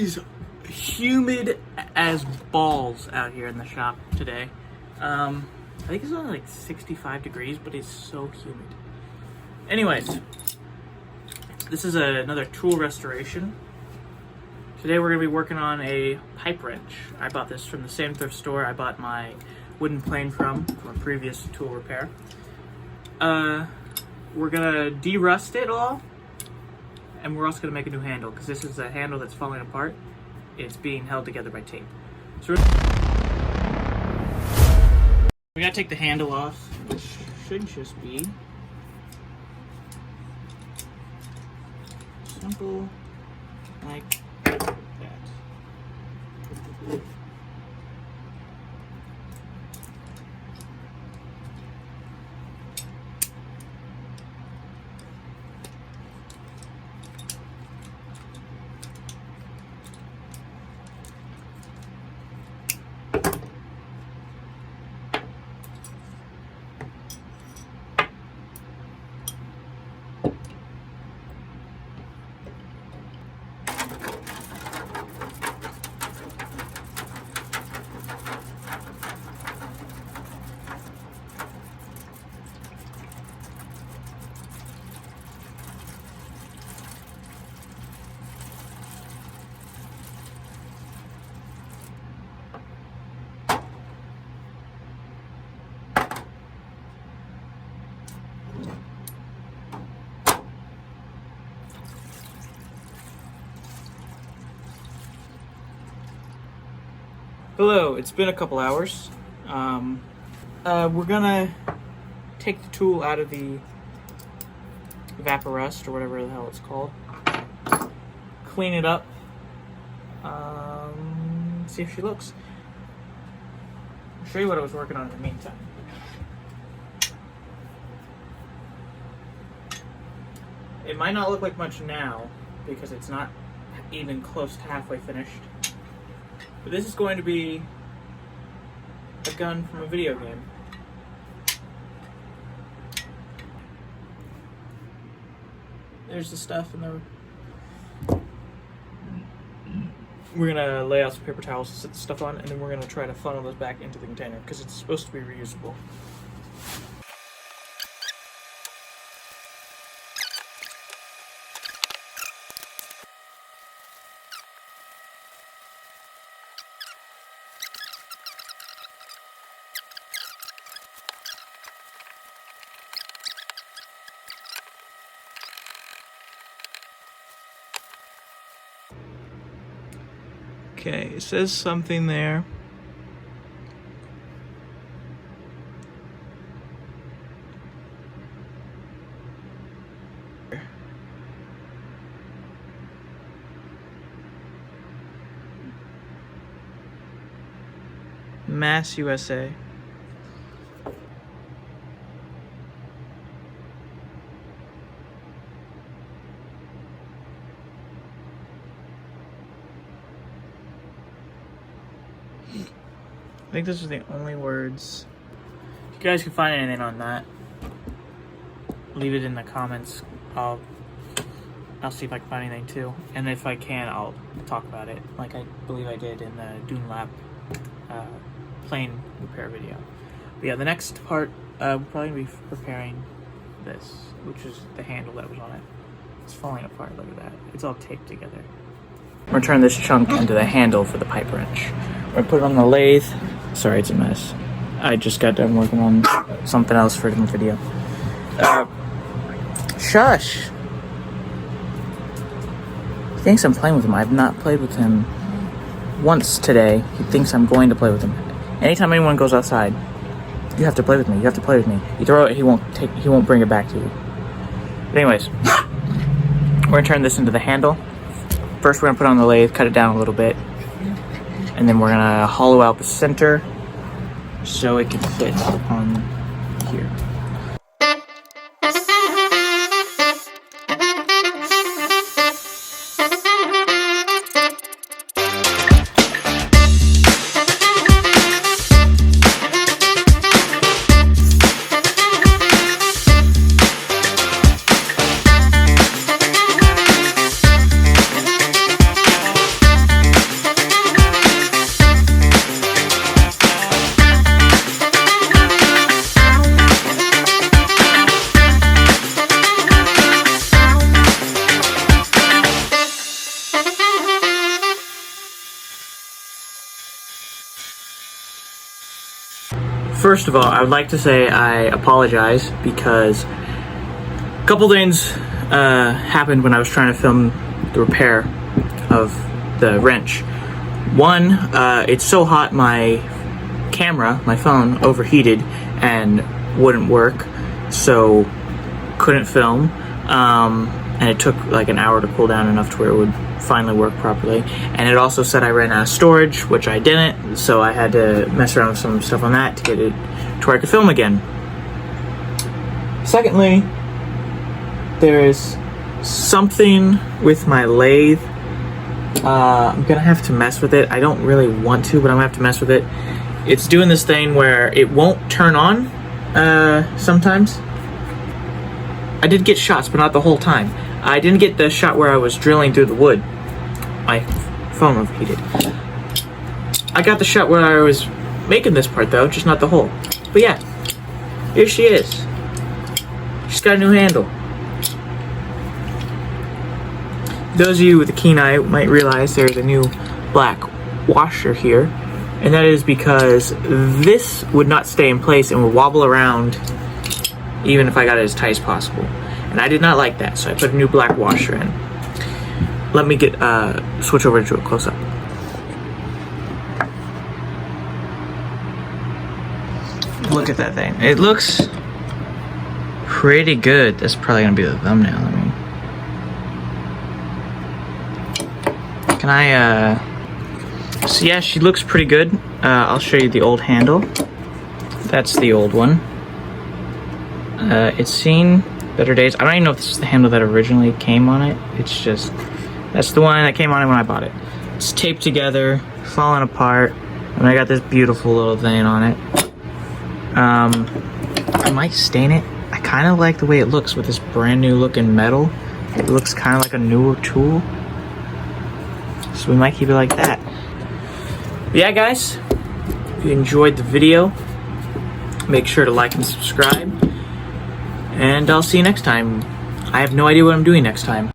is humid as balls out here in the shop today. I think it's only like 65 degrees, but it's so humid. Anyways, this is another tool restoration. Today we're going to be working on a pipe wrench. I bought this from the same thrift store I bought my wooden plane from a previous tool repair. We're going to de-rust it all, and we're also going to make a new handle, because this is a handle that's falling apart. It's being held together by tape. So we got to take the handle off, which should just be simple like that. Hello, it's been a couple hours. We're gonna take the tool out of the Vaporust, or whatever the hell it's called. Clean it up. See if she looks. I'll show you what I was working on in the meantime. It might not look like much now, because it's not even close to halfway finished. But this is going to be a gun from a video game. There's the stuff in the... We're gonna lay out some paper towels to set the stuff on, and then we're gonna try to funnel this back into the container, because it's supposed to be reusable. Okay, it says something there. Mass USA. I think those are the only words. If you guys can find anything on that, leave it in the comments. I'll see if I can find anything too. And if I can, I'll talk about it, like I believe I did in the Dune Lab plane repair video. But yeah, the next part, we're probably going to be preparing this, which is the handle that was on it. It's falling apart, look at that. It's all taped together. We're going to turn this chunk into the handle for the pipe wrench. We're going to put it on the lathe. Sorry, it's a mess. I just got done working on something else for a different video. Shush! He thinks I'm playing with him. I've not played with him once today. He thinks I'm going to play with him. Anytime anyone goes outside, you have to play with me. You have to play with me. You throw it, he won't bring it back to you. But anyways, we're gonna turn this into the handle. First, we're gonna put it on the lathe, cut it down a little bit, and then we're gonna hollow out the center so it can fit on here. first of all, I would like to say I apologize because a couple things happened when I was trying to film the repair of the wrench. One, it's so hot my camera, my phone, overheated and wouldn't work, so couldn't film. And it took like an hour to cool down enough to where it would finally work properly. And it also said I ran out of storage, which I didn't, so I had to mess around with some stuff on that to get it to where I could film again. Secondly, there is something with my lathe. I'm gonna have to mess with it. I don't really want to, but I'm gonna have to mess with it. It's doing this thing where it won't turn on sometimes. I did get shots, but not the whole time. I didn't get the shot where I was drilling through the wood. My phone overheated. I got the shot where I was making this part though, just not the hole. But yeah, here she is. She's got a new handle. Those of you with a keen eye might realize there's a new black washer here, and that is because this would not stay in place and would wobble around even if I got it as tight as possible. And I did not like that, so I put a new black washer in. Let me get switch over to a close-up. Look at that thing. It looks pretty good. That's probably gonna be the thumbnail. I mean, can I so yeah, she looks pretty good. I'll show you the old handle. That's the old one. It's seen better days. I don't even know if this is the handle that originally came on it. It's just, that's the one that came on it when I bought it. It's taped together, falling apart, and I got this beautiful little thing on it. I might stain it. I kind of like the way it looks with this brand new looking metal. It looks kind of like a newer tool. So we might keep it like that. But yeah, guys, if you enjoyed the video, make sure to like and subscribe. And I'll see you next time. I have no idea what I'm doing next time.